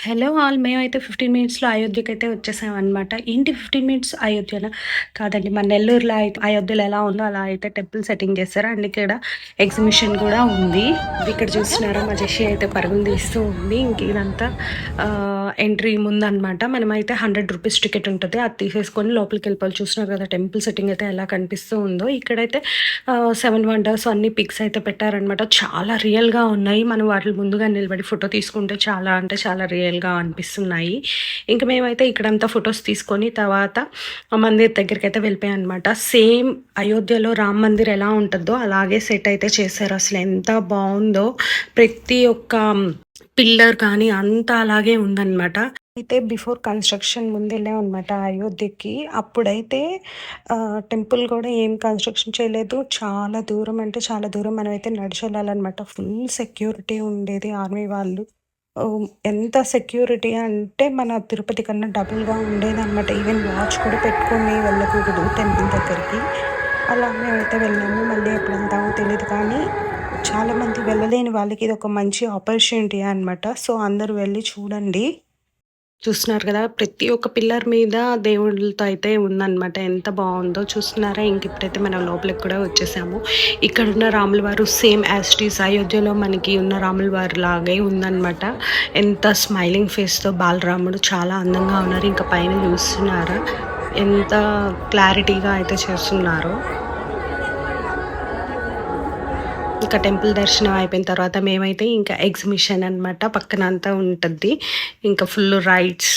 Hello all మేమైతే 15 మినిట్స్‌లో అయోధ్యకైతే వచ్చేసామనమాట. ఏంటి 15 మినిట్స్ అయోధ్యనా? కాదండి మన నెల్లూరులో అయితే అయోధ్యలో ఎలా ఉందో అలా అయితే టెంపుల్ సెట్టింగ్ చేశారు. అండ్ ఇక్కడ ఎగ్జిబిషన్ కూడా ఉంది. ఇక్కడ చూస్తున్నారా మా జెషి అయితే పరుగులు తీస్తూ ఉంది. ఇంక ఇదంతా ఎంట్రీ ముందనమాట. మనమైతే ₹100 టికెట్ ఉంటది. అది తీసేసుకొని లోపలికెళ్ళిపోవాలి. చూస్తున్నారు కదా టెంపుల్ సెట్టింగ్ అయితే ఎలా కనిపిస్తూ ఉందో. ఇక్కడైతే 7 వండర్స్ అన్ని పిక్స్ అయితే పెట్టారనమాట. చాలా రియల్‌గా ఉన్నాయి. మనం వాటిలి ముందుగా నిలబడి ఫోటో తీసుకుంటే చాలా అంటే చాలా రియల్‌గా అనిపిస్తున్నాయి. ఇంక మేమైతే ఇక్కడంతా ఫోటోస్ తీసుకొని తర్వాత మందిర్ దగ్గరికైతే వెళ్ళిపోయామనమాట. సేమ్ అయోధ్యలో రామ్ మందిర్ ఎలా ఉంటదో అలాగే సెట్ అయితే చేశారు. అసలు ఎంత బావుందో ప్రతి ఒక్క పిల్లర్ కానీ అంతా అలాగే ఉందనమాట. అయితే బిఫోర్ కన్‌స్ట్రక్షన్ ముందెళ్ళామనమాట అయోధ్యకి. అప్పుడైతే టెంపుల్ గూడా ఏం కన్‌స్ట్రక్షన్ చేయలేదు. చాలా దూరం అంటే చాలా దూరం మనమైతే నడిచెళ్ళాలనమాట. ఫుల్ సెక్యూరిటీ ఉండేది ఆర్మీ వాళ్ళు. ఎంత సెక్యూరిటీ అంటే మన తిరుపతి కన్నా డబుల్‌గా ఉండేదనమాట. ఈవెన్ వాచ్ కూడా పెట్టుకొని వెళ్ళకూడదు టెంపుల్ దగ్గరికి. అలా మేమైతే వెళ్ళాము. మళ్ళీ ఎప్పుడెళ్తామో తెలీదు కానీ చాలామంది వెళ్ళలేని వాళ్ళకి ఇదొక మంచి ఆపర్చునిటీ అనమాట. సో, అందరూ వెళ్లి చూడండి. చూస్తున్నారు కదా! ప్రతి ఒక్క పిల్లర్ మీద దేవుళ్ళతో అయితే ఉందనమాట. ఎంత బావుందో చూస్తున్నారా? ఇప్పుడైతే మనం లోపలికి కూడా వచ్చేసాము. ఇక్కడున్న రాముల వారు సేమ్ యాజ్ ఇట్ ఈజ్ అయోధ్యలో మనకి ఉన్న రాముల వారు లాగే ఉందనమాట. ఎంత స్మైలింగ్ ఫేస్‌తో బాలరాముడు చాలా అందంగా ఉన్నారు. ఇంకా పైన చూస్తున్నారా? ఎంత క్లారిటీగా అయితే చేస్తున్నారో. ఇంకా టెంపుల్ దర్శనం అయిపోయిన తర్వాత మేమైతే ఇంకా ఎగ్జిబిషన్ అనమాట. పక్కన అంతా ఉంటది. ఇంకా ఫుల్ రైడ్స్,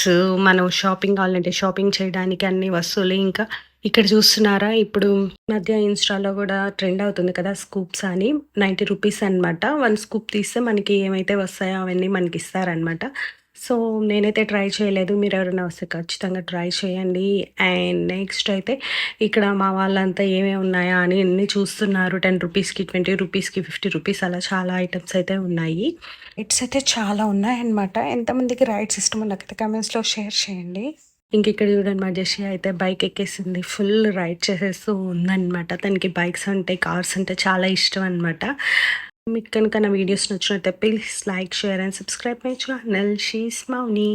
మనం షాపింగ్ కావాలంటే షాపింగ్ చేయడానికి అన్ని వస్తువులు ఇంకా ఇక్కడ చూస్తున్నారా? ఇప్పుడు ఈ మధ్య ఇన్‌స్టాలో గూడా ట్రెండ్ అవుతుంది కదా! స్కూప్స్ అని ₹90 అనమాట. 1 స్కూప్ తీస్తే మనకి ఏమైతే వస్తాయో అవన్నీ మనకిస్తారనమాట. సో, నేనైతే ట్రై చేయలేదు. మీరెవరైనా వస్తే ఖచ్చితంగా ట్రై చేయండి. అండ్ నెక్స్ట్ అయితే ఇక్కడ మా వాళ్ళంతా ఏమేమి ఉన్నాయా అని అన్నీ చూస్తున్నారు. ₹10కి, ₹20కి, ₹50 అలా చాలా ఐటెమ్స్ అయితే ఉన్నాయి. రైడ్స్ అయితే చాలా ఉన్నాయన్నమాట. ఎంతమందికి రైడ్స్ ఇష్టమో నాకైతే కామెంట్స్‌లో షేర్ చేయండి. ఇక్కడ చూడండి మా జెషి అయితే బైక్ ఎక్కేసింది. ఫుల్ రైడ్ చేసేస్తూ ఉందనమాట. తనకి బైక్స్ అంటే, కార్స్ అంటే చాలా ఇష్టం అనమాట. మీకు కనుక నా వీడియోస్ నచ్చినట్లయితే please like, share and subscribe my channel. She is Mouni.